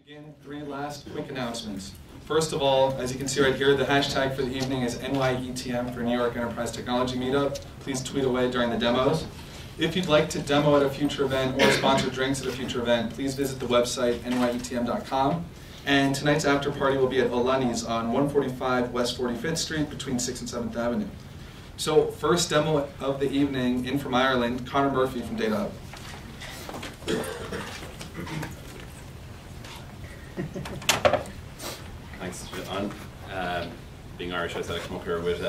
Begin 3 last quick announcements. First of all, as you can see right here, the hashtag for the evening is NYETM for New York Enterprise Technology Meetup. Please tweet away during the demos. If you'd like to demo at a future event or sponsor drinks at a future event, please visit the website nyetm.com. And tonight's after party will be at Alani's on 145 West 45th Street between 6th and 7th Avenue. So first demo of the evening, in from Ireland, Connor Murphy from DataHug. Thanks, John. Being Irish, I said I'd come up here with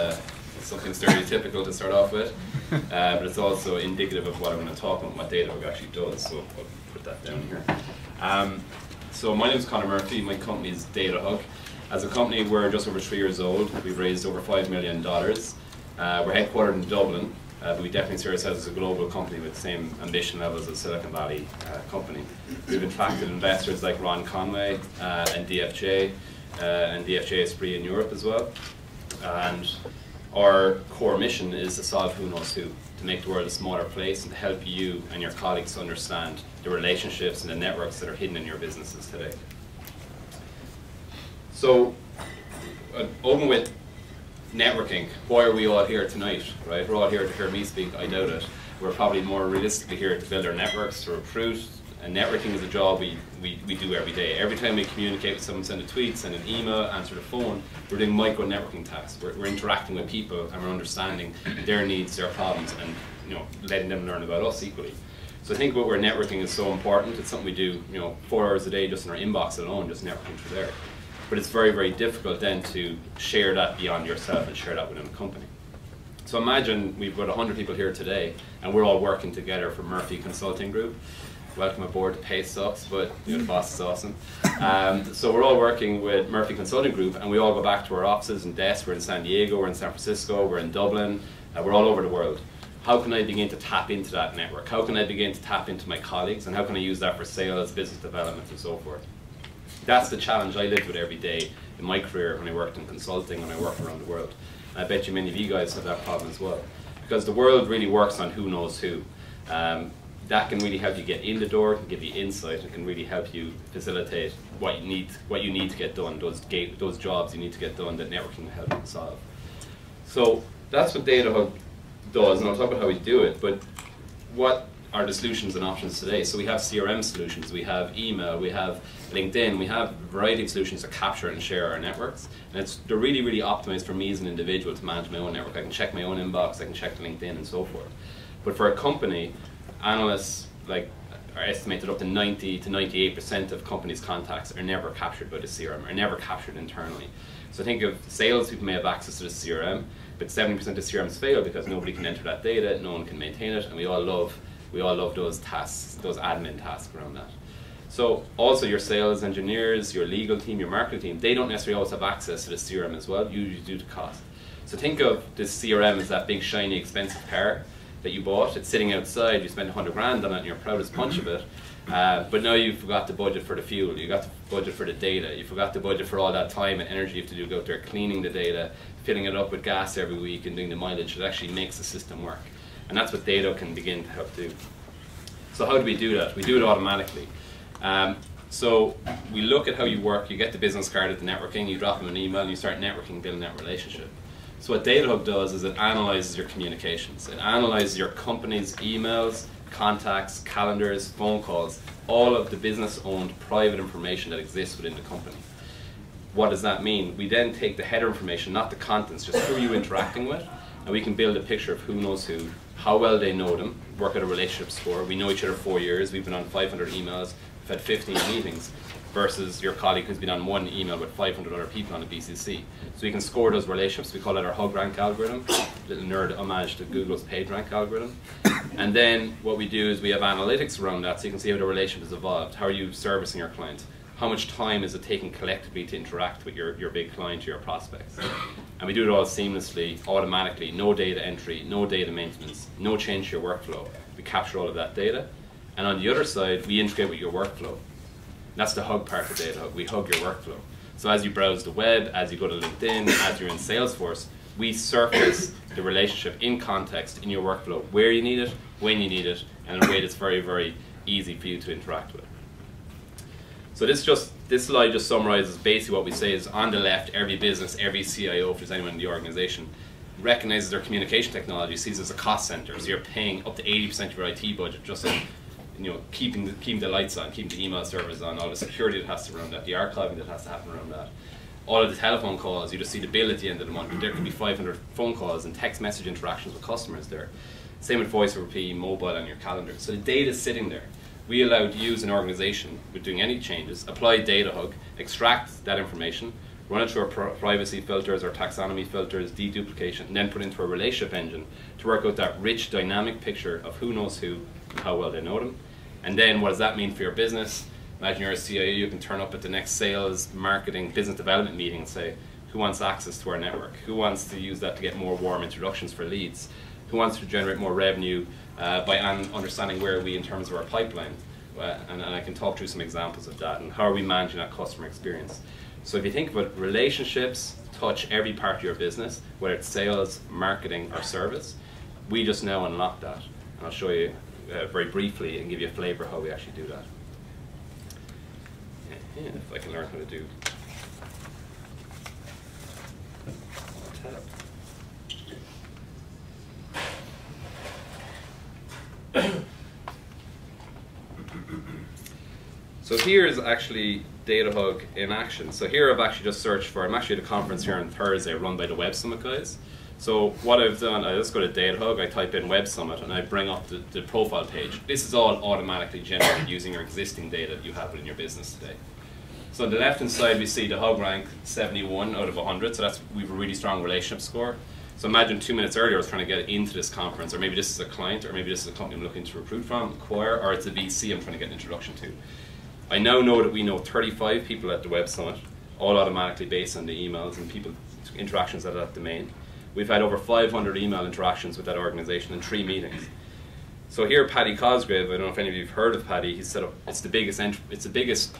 something stereotypical to start off with, but it's also indicative of what I'm going to talk about, what DataHug actually does, so I'll put that down here. So my name is Connor Murphy, my company is DataHug. As a company, we're just over 3 years old. We've raised over $5 million. We're headquartered in Dublin, but we definitely see ourselves as a global company with the same ambition levels as Silicon Valley company. We've attracted investors like Ron Conway and DFJ Esprit in Europe as well. And our core mission is to solve who knows who, to make the world a smaller place and to help you and your colleagues understand the relationships and the networks that are hidden in your businesses today. So, open with networking. Why are we all here tonight, right? We're all here to hear me speak, I doubt it. We're probably more realistically here to build our networks, to recruit, and networking is a job we do every day. Every time we communicate with someone, send a tweet, send an email, answer the phone, we're doing micro networking tasks. We're interacting with people and we're understanding their needs, their problems, and letting them learn about us equally. So I think about where networking is so important. It's something we do 4 hours a day just in our inbox alone, just networking through there. But it's very, very difficult then to share that beyond yourself and share that within a company. So imagine we've got 100 people here today and we're all working together for Murphy Consulting Group. Welcome aboard. The pay sucks, but the boss is awesome. So we're all working with Murphy Consulting Group and we all go back to our offices and desks. We're in San Diego, we're in San Francisco, we're in Dublin, we're all over the world. How can I begin to tap into that network? How can I begin to tap into my colleagues and how can I use that for sales, business development and so forth? That's the challenge I lived with every day in my career when I worked in consulting, when I worked around the world. And I bet you many of you guys have that problem as well. Because the world really works on who knows who. That can really help you get in the door, can give you insight, and can really help you facilitate what you need to get done, those jobs you need to get done that networking will help you solve. So that's what DataHug does, and I'll talk about how we do it, but what are the solutions and options today? So we have CRM solutions, we have email, we have LinkedIn, we have a variety of solutions to capture and share our networks. And they're really, really optimized for me as an individual to manage my own network. I can check my own inbox, I can check LinkedIn and so forth. But for a company, analysts are estimated up to 90 to 98% of companies' contacts are never captured by the CRM, are never captured internally. So think of sales people may have access to the CRM, but 70% of CRMs fail because nobody can enter that data, no one can maintain it, and we all love those tasks, those admin tasks around that. So also your sales engineers, your legal team, your marketing team, they don't necessarily always have access to the CRM as well, usually due to cost. So think of this CRM as that big shiny expensive car that you bought. It's sitting outside, you spent 100 grand on it and you're proud as punch of it, but now you forgot to budget for the fuel, you got to budget for the data, you forgot to budget for all that time and energy you have to do, go out there cleaning the data, filling it up with gas every week and doing the mileage. It actually makes the system work. And that's what data can begin to help do. So how do we do that? We do it automatically. So we look at how you work, you get the business card at the networking, you drop them an email and you start networking, building that relationship. So what DataHug does is it analyzes your communications. It analyzes your company's emails, contacts, calendars, phone calls, all of the business-owned private information that exists within the company. What does that mean? We then take the header information, not the contents, just who you're interacting with, and we can build a picture of who knows who, how well they know them, work at a relationship score. We know each other 4 years, we've been on 500 emails, we've had 15 meetings, versus your colleague who's been on one email with 500 other people on a BCC. So we can score those relationships. We call that our hug rank algorithm, little nerd homage to Google's page rank algorithm. And then what we do is we have analytics around that, so you can see how the relationship has evolved. How are you servicing your clients? How much time is it taking collectively to interact with your big client or your prospects? And we do it all seamlessly, automatically, no data entry, no data maintenance, no change to your workflow. We capture all of that data. And on the other side, we integrate with your workflow. That's the hug part of DataHug. We hug your workflow. So as you browse the web, as you go to LinkedIn, as you're in Salesforce, we surface the relationship in context in your workflow, where you need it, when you need it, and in a way that's very, very easy for you to interact with. So this slide just summarizes basically what we say is on the left, every business, every CIO, if there's anyone in the organization, recognizes their communication technology, sees it as a cost center. So you're paying up to 80% of your IT budget just on, keeping the lights on, keeping the email servers on, all the security that has to run that, the archiving that has to happen around that. All of the telephone calls, you just see the bill at the end of the month. There could be 500 phone calls and text message interactions with customers there. Same with voice over IP, mobile on your calendar. So the data is sitting there. We allow you as an organization, with doing any changes, apply DataHug, extract that information, run it through our privacy filters, our taxonomy filters, deduplication, and then put it into a relationship engine to work out that rich, dynamic picture of who knows who and how well they know them. And then what does that mean for your business? Imagine you're a CIO, you can turn up at the next sales, marketing, business development meeting and say, who wants access to our network? Who wants to use that to get more warm introductions for leads? Who wants to generate more revenue by understanding where are we in terms of our pipeline? And I can talk through some examples of that and how are we managing that customer experience. So if you think about relationships, touch every part of your business, whether it's sales, marketing, or service, we just now unlock that. And I'll show you very briefly and give you a flavor of how we actually do that. Yeah, if I can learn how to do So here is actually DataHug in action. So here I've actually just searched for, I'm actually at a conference here on Thursday run by the Web Summit guys. So what I've done, I just go to DataHug, I type in Web Summit and I bring up the profile page. This is all automatically generated using your existing data that you have in your business today. So on the left hand side we see the Hug rank 71 out of 100, so we have a really strong relationship score. So imagine 2 minutes earlier I was trying to get into this conference, or maybe this is a client, or maybe this is a company I'm looking to recruit from, acquire, or it's a VC I'm trying to get an introduction to. I now know that we know 35 people at the Web Summit, all automatically based on the emails and people interactions at that domain. We've had over 500 email interactions with that organization in 3 meetings. So here, Paddy Cosgrave, I don't know if any of you have heard of Paddy. He's set up. It's the biggest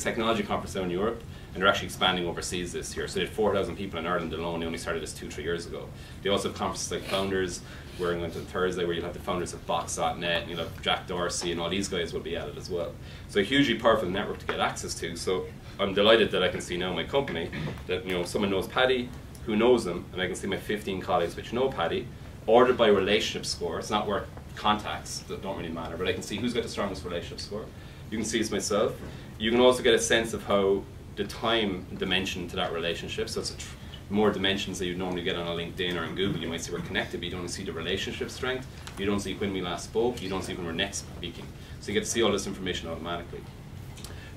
technology conference in Europe, and they're actually expanding overseas this year. So they had 4,000 people in Ireland alone. They only started this 2-3 years ago. They also have conferences like Founders. We're going to Thursday, where you'll have the founders of Box.net, and you'll have Jack Dorsey, and all these guys will be at it as well. So a hugely powerful network to get access to. So I'm delighted that I can see now in my company that someone knows Paddy, who knows them, and I can see my 15 colleagues which know Paddy, ordered by relationship score. It's not where contacts that don't really matter, but I can see who's got the strongest relationship score. You can see it's myself. You can also get a sense of how the time dimension to that relationship. So it's more dimensions that you'd normally get on a LinkedIn or in Google. You might see we're connected, but you don't see the relationship strength. You don't see when we last spoke. You don't see when we're next speaking. So you get to see all this information automatically.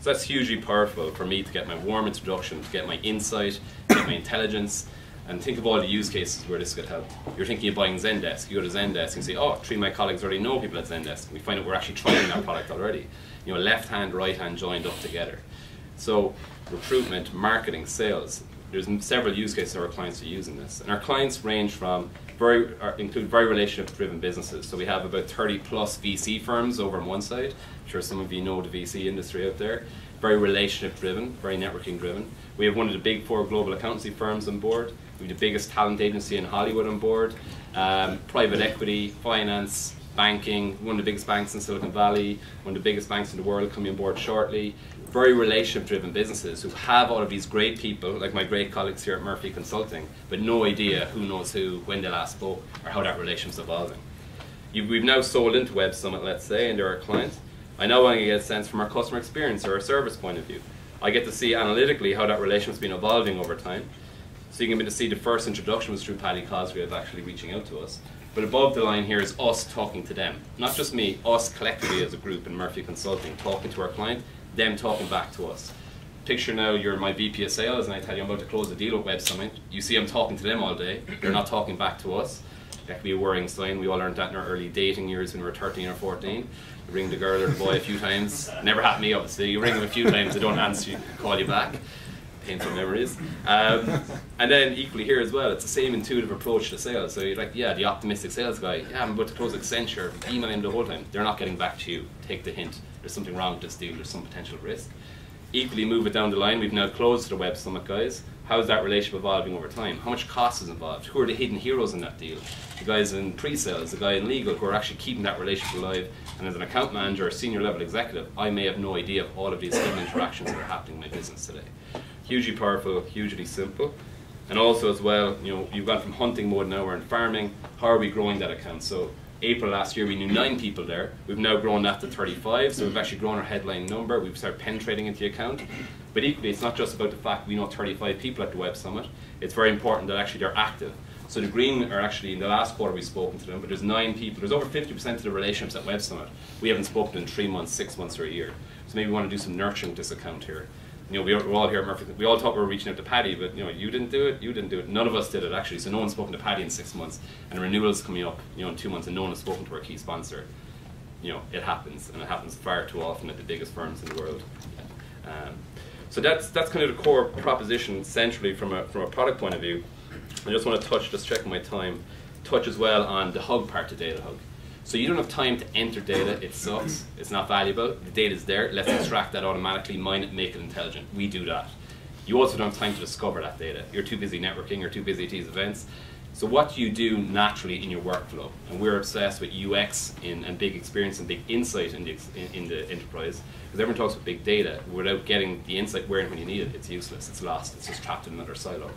So that's hugely powerful for me to get my warm introduction, to get my insight, to get my intelligence, and think of all the use cases where this could help. You're thinking of buying Zendesk. You go to Zendesk and say, oh, 3 of my colleagues already know people at Zendesk. We find out we're actually trying that product already. Left hand, right hand joined up together. So recruitment, marketing, sales. There's several use cases our clients are using this. And our clients range from include very relationship-driven businesses. So we have about 30 plus VC firms over on one side. I'm sure some of you know the VC industry out there. Very relationship-driven, very networking-driven. We have one of the big 4 global accountancy firms on board. We have the biggest talent agency in Hollywood on board. Private equity, finance, banking, one of the biggest banks in Silicon Valley, one of the biggest banks in the world coming on board shortly. Very relationship-driven businesses who have all of these great people, like my great colleagues here at Murphy Consulting, but no idea who knows who, when they last spoke, or how that relationship's evolving. We've now sold into Web Summit, let's say, and they're our clients. I now want to get a sense from our customer experience or our service point of view. I get to see analytically how that relationship's been evolving over time. So you can get to see the first introduction was through Paddy Cosgrave actually reaching out to us. But above the line here is us talking to them. Not just me, us collectively as a group in Murphy Consulting talking to our client, them talking back to us. Picture now you're my VP of sales and I tell you I'm about to close a deal with Web Summit. You see I'm talking to them all day. They're not talking back to us. That could be a worrying sign. We all learned that in our early dating years when we were 13 or 14. You ring the girl or the boy a few times. Never happened to me, obviously. You ring them a few times, they don't answer you, call you back. Painful memories. And then equally here as well, it's the same intuitive approach to sales. So you're like, yeah, the optimistic sales guy, yeah, I'm about to close Accenture, email him the whole time. They're not getting back to you. Take the hint. There's something wrong with this deal. There's some potential risk. Equally move it down the line. We've now closed the Web Summit guys. How is that relationship evolving over time? How much cost is involved? Who are the hidden heroes in that deal? The guys in pre-sales, the guy in legal who are actually keeping that relationship alive, And as an account manager or senior level executive, I may have no idea of all of these hidden interactions that are happening in my business today. Hugely powerful, hugely simple. And also as well, you know, you've gone from hunting mode, now we're in farming. How are we growing that account? So April last year we knew 9 people there. We've now grown that to 35, so we've actually grown our headline number. We've started penetrating into the account. But equally, it's not just about the fact we know 35 people at the Web Summit. It's very important that actually they're active. So the green are actually, in the last quarter we've spoken to them, but there's 9 people. There's over 50% of the relationships at Web Summit we haven't spoken in 3 months, 6 months, or a year. So maybe we want to do some nurturing with this account here. You know, we're all here at Murphy. We all thought we were reaching out to Paddy, but you know, you didn't do it, you didn't do it. None of us did it actually. So no one's spoken to Paddy in 6 months, and renewals coming up, you know, in 2 months, and no one has spoken to our key sponsor. You know, it happens, and it happens far too often at the biggest firms in the world. So that's kind of the core proposition centrally from a product point of view. I just want to touch, just checking my time, touch as well on the hug part of DataHug. So you don't have time to enter data, it sucks, it's not valuable, the data's there, let's extract that automatically, mine it, make it intelligent. We do that. You also don't have time to discover that data. You're too busy networking, you're too busy at these events. So what do you do naturally in your workflow? And we're obsessed with UX and big experience and big insight in the enterprise. Because everyone talks about big data, without getting the insight where and when you need it, it's useless, it's lost, it's just trapped in another silo.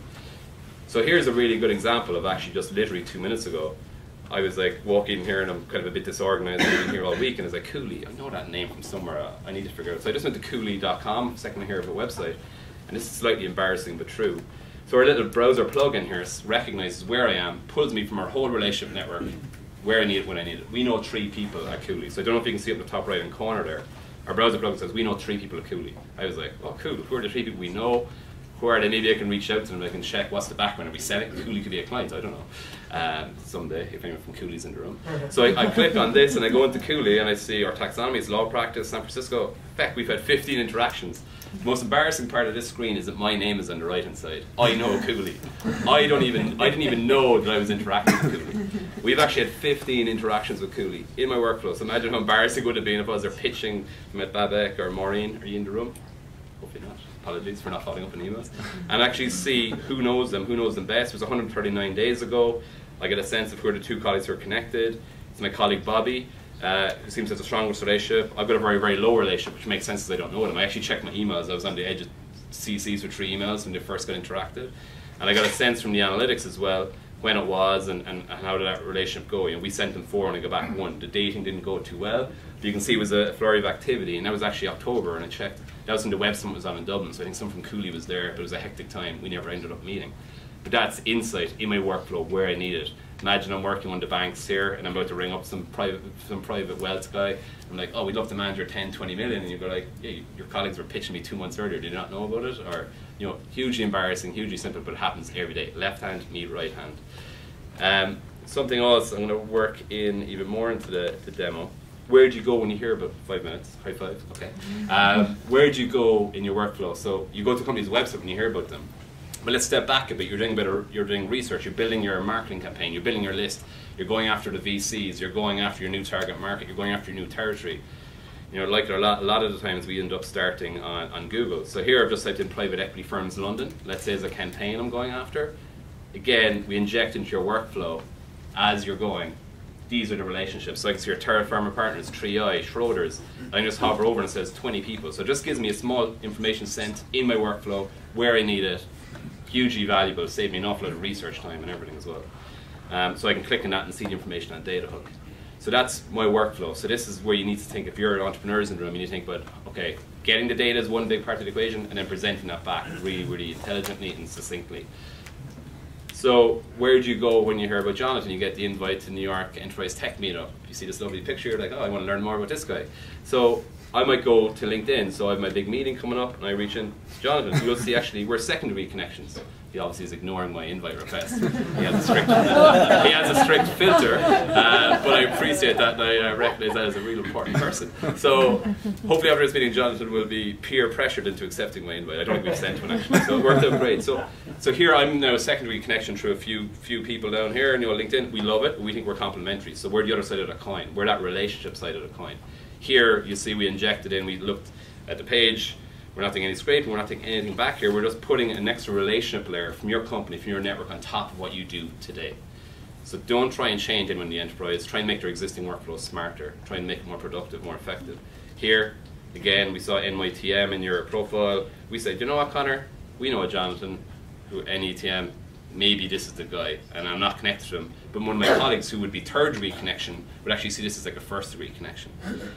So here's a really good example of actually just literally 2 minutes ago. I was like walking in here and I'm kind of a bit disorganized. I've been here all week and it's like Cooley. I know that name from somewhere. I need to figure it out. So I just went to Cooley.com, second here of a website, and this is slightly embarrassing but true. So our little browser plugin here recognizes where I am, pulls me from our whole relationship network, where I need it, when I need it. We know 3 people at Cooley. So I don't know if you can see up the top right hand corner there. Our browser plugin says we know 3 people at Cooley. I was like, oh cool, who are the 3 people we know? Who are they? Maybe I can reach out to them, I can check what's the background. Are we selling? Cooley could be a client, I don't know. Someday, if anyone from Cooley's in the room. So I click on this and I go into Cooley and I see our taxonomy, it's law practice, San Francisco. Heck, we've had 15 interactions. The most embarrassing part of this screen is that my name is on the right hand side. I know Cooley. I didn't even know that I was interacting with Cooley. We've actually had 15 interactions with Cooley in my workflow. So imagine how embarrassing it would have been if I was there pitching. I met Babek or Maureen. Are you in the room? Hopefully not. Apologies for not following up on emails. And actually see who knows them best. It was 139 days ago. I get a sense of who are the 2 colleagues who are connected. It's my colleague Bobby, who seems to have the strongest relationship. I've got a very, very low relationship, which makes sense because I don't know them. I actually checked my emails. I was on the edge of CCs with 3 emails when they first got interacted. And I got a sense from the analytics as well when it was and how did that relationship go. You know, we sent them 4 and I got back 1. The dating didn't go too well. But you can see it was a flurry of activity, and that was actually October, and I checked. That was when the Web Summit was on in Dublin, so I think someone from Cooley was there, but it was a hectic time. We never ended up meeting. But that's insight in my workflow where I need it. Imagine I'm working on the banks here, and I'm about to ring up some private wealth guy. I'm like, oh, we'd love to manage your 10, 20 million, and you go like, yeah, your colleagues were pitching me 2 months earlier. Did you not know about it? Or, you know, hugely embarrassing, hugely simple, but it happens every day. Left hand, meet right hand. Something else I'm going to work in even more into the demo. Where do you go when you hear about 5 minutes? High five, okay. Where do you go in your workflow? So you go to a company's website when you hear about them. But let's step back a bit. You're doing research. You're building your marketing campaign. You're building your list. You're going after the VCs. You're going after your new target market. You're going after your new territory. You know, like a lot of the times we end up starting on Google. So here I've just typed in private equity firms London. Let's say as a campaign I'm going after. Again, we inject into your workflow as you're going. These are the relationships. So I can see your Terra Pharma partners, 3i, Schroders. I can just hover over and it says 20 people. So it just gives me a small information sent in my workflow where I need it. Hugely valuable, saved me an awful lot of research time and everything as well. So I can click on that and see the information on DataHug. So that's my workflow. So this is where you need to think, if you're entrepreneurs in the room, you need to think about, okay, getting the data is one big part of the equation, and then presenting that back really, really intelligently and succinctly. So where do you go when you hear about Jonathan? You get the invite to New York Enterprise Tech Meetup. You see this lovely picture, you're like, oh, I want to learn more about this guy. So I might go to LinkedIn. So I have my big meeting coming up, and I reach in to Jonathan. You'll see actually we're secondary connections. He obviously is ignoring my invite request. He has a strict filter, but I appreciate that, and I recognize that as a real important person. So hopefully after this meeting, Jonathan will be peer pressured into accepting my invite. I don't think we've sent one actually, so it worked out great. So here I'm now a secondary connection through a few people down here, and you know, LinkedIn, we love it, we think we're complementary. So we're the other side of the coin. We're that relationship side of the coin. Here, you see we injected in, we looked at the page, we're not doing any scraping, we're not taking anything back here, we're just putting an extra relationship layer from your company, from your network on top of what you do today. So don't try and change anyone in the enterprise. Try and make their existing workflows smarter. Try and make it more productive, more effective. Here, again, we saw NYTM in your profile. We said, you know what, Connor? We know a Jonathan, who NETM, maybe this is the guy, and I'm not connected to him. But one of my colleagues who would be third degree connection would actually see this as like a first degree connection.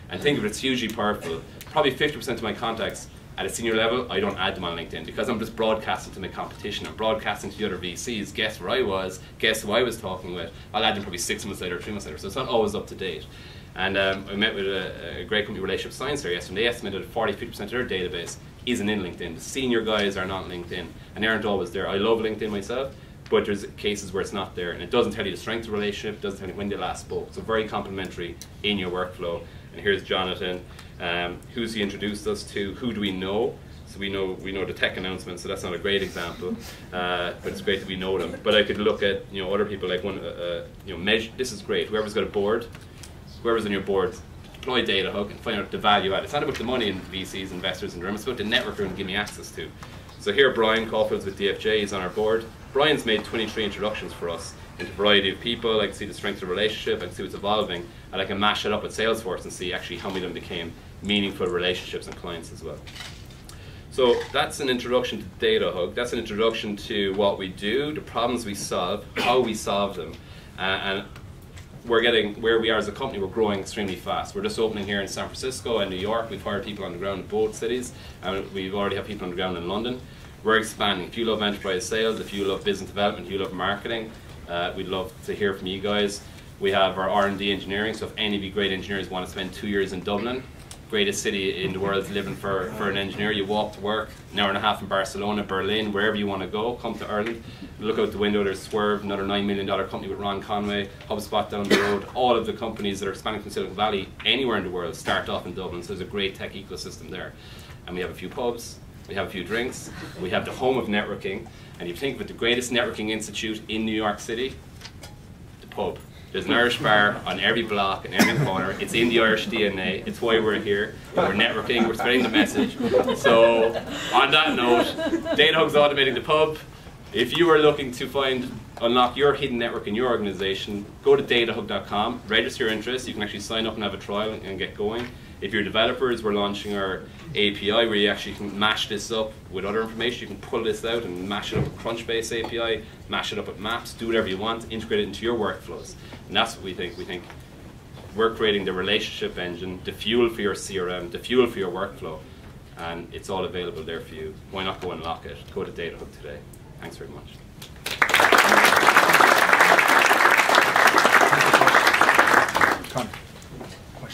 And think of it, it's hugely powerful. Probably 50% of my contacts at a senior level, I don't add them on LinkedIn because I'm just broadcasting to my competition. I'm broadcasting to the other VCs. Guess where I was, guess who I was talking with. I'll add them probably 6 months later, 3 months later. So it's not always up to date. And I met with a great company, Relationship Science, there yesterday. They estimated that 40-50% of their database isn't in LinkedIn. The senior guys are not LinkedIn, and they aren't always there. I love LinkedIn myself, but there's cases where it's not there, and it doesn't tell you the strength of the relationship, it doesn't tell you when they last spoke. So very complimentary in your workflow. And here's Jonathan. Who's he introduced us to? Who do we know? So we know the tech announcement, so that's not a great example, but it's great that we know them. But I could look at other people like one, measure. This is great. Whoever's got a board, whoever's on your board, deploy DataHug and find out the value add. It's not about the money in VCs, investors, and it's about the network they're going to give me access to. So here, Brian Caulfield's with DFJ. He's on our board. Brian's made 23 introductions for us into a variety of people. I can see the strength of the relationship. I can see what's evolving, and I can mash it up with Salesforce and see actually how many of them became meaningful relationships and clients as well. So that's an introduction to DataHug. That's an introduction to what we do, the problems we solve, how we solve them, and we're getting where we are as a company. We're growing extremely fast. We're just opening here in San Francisco and New York. We've hired people on the ground in both cities, and we've already have people on the ground in London. We're expanding. If you love enterprise sales, if you love business development, if you love marketing, we'd love to hear from you guys. We have our R&D engineering, so if any of you great engineers want to spend 2 years in Dublin, greatest city in the world living for an engineer, you walk to work, an hour and a half in Barcelona, Berlin, wherever you want to go, come to Ireland. Look out the window, there's Swerve, another $9 million company with Ron Conway, HubSpot down the road. All of the companies that are expanding from Silicon Valley anywhere in the world start off in Dublin, so there's a great tech ecosystem there. And we have a few pubs, we have a few drinks, we have the home of networking, and you think of it, the greatest networking institute in New York City, the pub. There's an Irish bar on every block and every corner. It's in the Irish DNA. It's why we're here. We're networking. We're spreading the message. So, on that note, DataHug's automating the pub. If you are looking to unlock your hidden network in your organization, go to datahug.com, register your interest. You can actually sign up and have a trial and get going. If you're developers, we're launching our API where you actually can mash this up with other information. You can pull this out and mash it up with Crunchbase API, mash it up with maps, do whatever you want, integrate it into your workflows. And that's what we think. We think we're creating the relationship engine, the fuel for your CRM, the fuel for your workflow, and it's all available there for you. Why not go and lock it? Go to DataHug today. Thanks very much.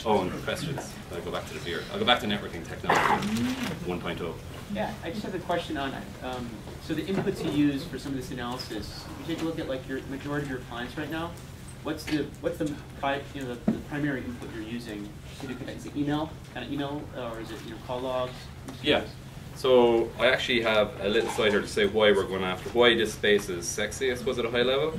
Oh, and questions. I'll go back to the beer. I'll go back to networking technology 1.0. Yeah, I just have a question on so the inputs you use for some of this analysis. If you take a look at like your majority of your clients right now, what's the primary input you're using? Is it email, or is it call logs? Yeah. So I actually have a little slide here to say why we're going after, why this space is sexy, I suppose, at a high level.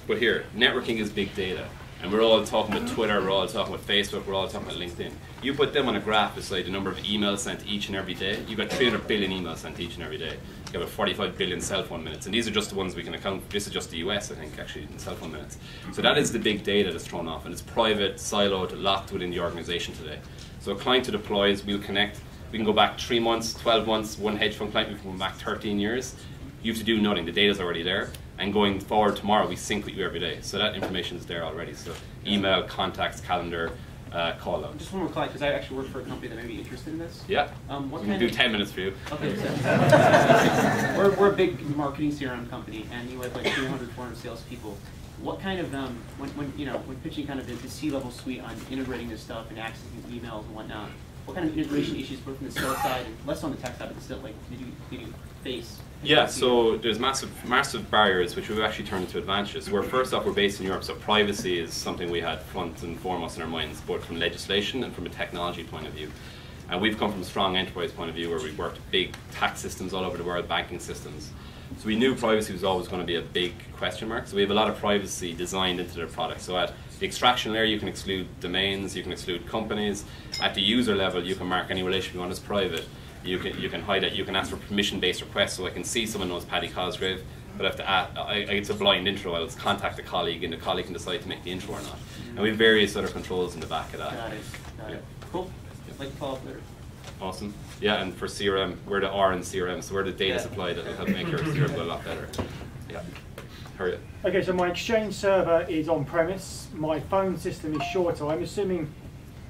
But here, networking is big data. And we're all talking about Twitter, we're all talking about Facebook, we're all talking about LinkedIn. You put them on a graph beside the number of emails sent each and every day. You've got 300 billion emails sent each and every day. You have about 45 billion cell phone minutes. And these are just the ones we can account. This is just the US, I think, actually, in cell phone minutes. So that is the big data that's thrown off. And it's private, siloed, locked within the organization today. So a client who deploys, we'll connect. We can go back 3 months, 12 months. One hedge fund client, we can go back 13 years. You have to do nothing. The data's already there. And going forward tomorrow, we sync with you every day. So that information is there already. So email, contacts, calendar, call out. Just one more client, because I actually work for a company that may be interested in this. Yeah. We can do 10 minutes for you. Okay. So we're a big marketing CRM company, and you have like 300, 400 salespeople. What kind of when pitching kind of the C-level suite on integrating this stuff and accessing emails and whatnot, what kind of integration issues both from the sales side and less on the tech side, but still like did you face? Yeah, so there's massive barriers which we've actually turned into advantages. Where first off, we're based in Europe, so privacy is something we had front and foremost in our minds, both from legislation and from a technology point of view. And we've come from a strong enterprise point of view where we've worked with big tax systems all over the world, banking systems. So we knew privacy was always going to be a big question mark. So we have a lot of privacy designed into their product. So at the extraction layer, you can exclude domains, you can exclude companies. At the user level, you can mark any relationship you want as private. You can hide it. You can ask for permission-based requests, so I can see someone knows Paddy Cosgrave. but I have to it's a blind intro. I'll contact a colleague, and the colleague can decide to make the intro or not. And we have various other controls in the back of that. Got it. Cool. I'd like to follow up later. Awesome. Yeah, and for CRM, we're the R in CRM, so we're the data supply that will help make your CRM go a lot better. Yeah. Hurry up. Okay, so my Exchange server is on premise. My phone system is shorter. I'm assuming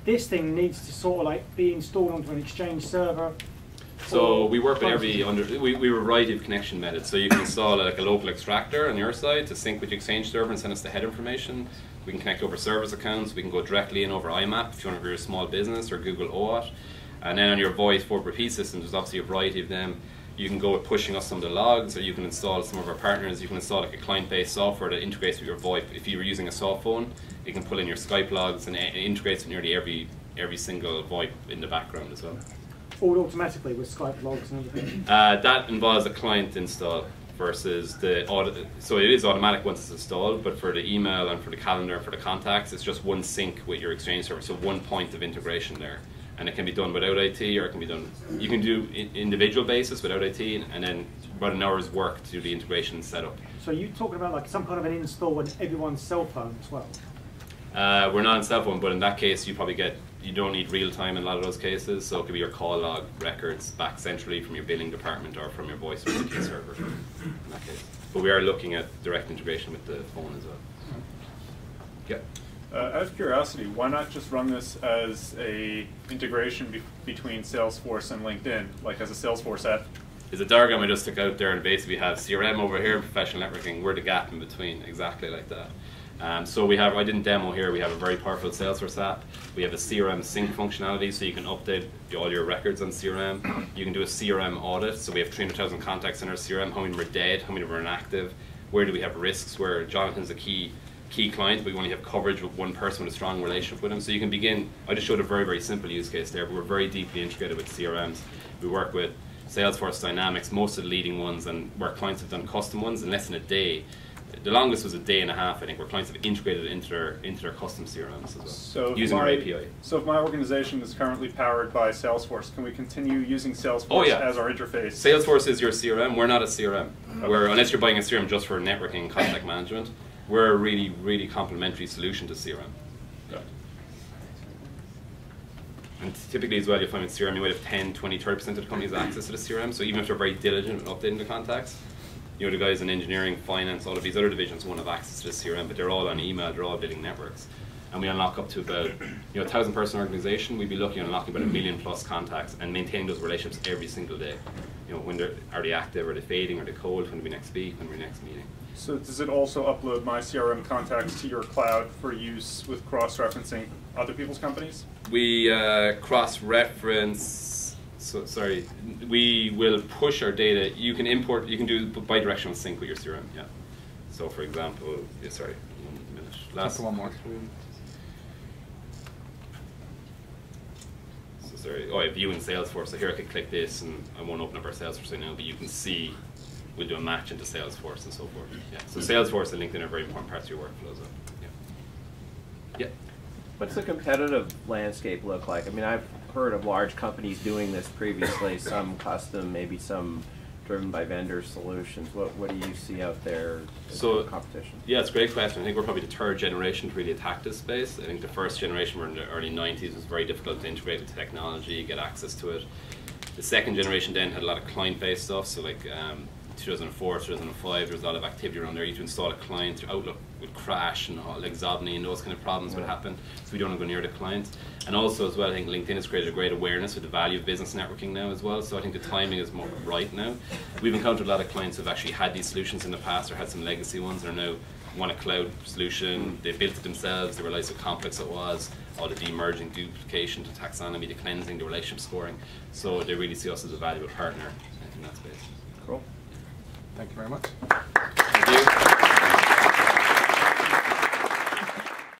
this thing needs to sort of like be installed onto an Exchange server. So we work with we have a variety of connection methods. So you can install like a local extractor on your side to sync with your Exchange server and send us the header information. We can connect over service accounts. We can go directly in over IMAP if you want to be a small business, or Google OAuth. And then on your voice forward repeat systems, there's obviously a variety of them. You can go with pushing us some of the logs, or you can install some of our partners. You can install like a client-based software that integrates with your VoIP. If you were using a soft phone, it can pull in your Skype logs, and it integrates with nearly every single VoIP in the background as well. All automatically with Skype logs and everything? That involves a client install versus the audit. So it is automatic once it's installed, but for the email and for the calendar and for the contacts, it's just one sync with your Exchange server, so one point of integration there. And it can be done without IT, or it can be done, you can do individual basis without IT, and then about an hour's work to do the integration and setup. So you're talking about like some kind of an install on everyone's cell phone as well? We're not on cell phone, but in that case you don't need real time in a lot of those cases, so it could be your call log records back centrally from your billing department or from your voice or IT server in that case. But we are looking at direct integration with the phone as well. Yeah. Out of curiosity, why not just run this as a integration between Salesforce and LinkedIn, like as a Salesforce app? Is a diagram I just took out there, and basically have CRM over here, professional networking, we're the gap in between, exactly like that. So we have, I didn't demo here, we have a very powerful Salesforce app. We have a CRM sync functionality, so you can update all your records on CRM. You can do a CRM audit, so we have 300,000 contacts in our CRM, how many were dead, how many were inactive, where do we have risks, where Jonathan's a key client, but we only have coverage with one person with a strong relationship with him. So you can begin, I just showed a very, very simple use case there, but we're very deeply integrated with CRMs. We work with Salesforce Dynamics, most of the leading ones, and where clients have done custom ones in less than a day. The longest was a day and a half, I think, where clients have integrated it into their custom CRMs as well, so using our API. So if my organization is currently powered by Salesforce, can we continue using Salesforce as our interface? Salesforce is your CRM. We're not a CRM. Okay. Unless you're buying a CRM just for networking and contact management, we're a really, really complementary solution to CRM. Okay. And typically as well, you'll find with CRM, you might have 10, 20, 30% of the companies access to the CRM, so even if they're very diligent in updating the contacts, you know, the guys in engineering, finance, all of these other divisions won't have access to the CRM, but they're all on email, they're all building networks. And we unlock up to about, 1,000-person organization, we'd be looking at unlocking about 1 million plus contacts and maintaining those relationships every single day. You know, are they active, are they fading, are they cold, when do we next speak, when do we next meeting? So does it also upload my CRM contacts to your cloud for use with cross-referencing other people's companies? We cross-reference, we will push our data. You can import, you can do bidirectional sync with your CRM, yeah. So for example, 1 minute. Last one more. I have view in Salesforce, so here I could click this, and I won't open up our Salesforce right now, but you can see we'll do a match into Salesforce and so forth. Yeah. So Salesforce and LinkedIn are very important parts of your workflow. So, yeah. What's the competitive landscape look like? I mean, I've heard of large companies doing this previously, some custom, maybe some driven by vendor solutions. What do you see out there as competition? Yeah, it's a great question. I think we're probably the third generation to really attack this space. I think the first generation were in the early 90s. It was very difficult to integrate with technology, get access to it. The second generation then had a lot of client-based stuff, so like 2004, 2005, there was a lot of activity around there. You had to install a client, your Outlook would crash and all, like Zobni and those kind of problems would happen. So we don't want to go near the client. And also as well, I think LinkedIn has created a great awareness of the value of business networking now as well. So I think the timing is more right now. We've encountered a lot of clients who have actually had these solutions in the past or had some legacy ones and are now want a cloud solution. They built it themselves, they realized how complex it was, all the demerging, duplication, the taxonomy, the cleansing, the relationship scoring. So they really see us as a valuable partner in that space. Cool. Thank you very much.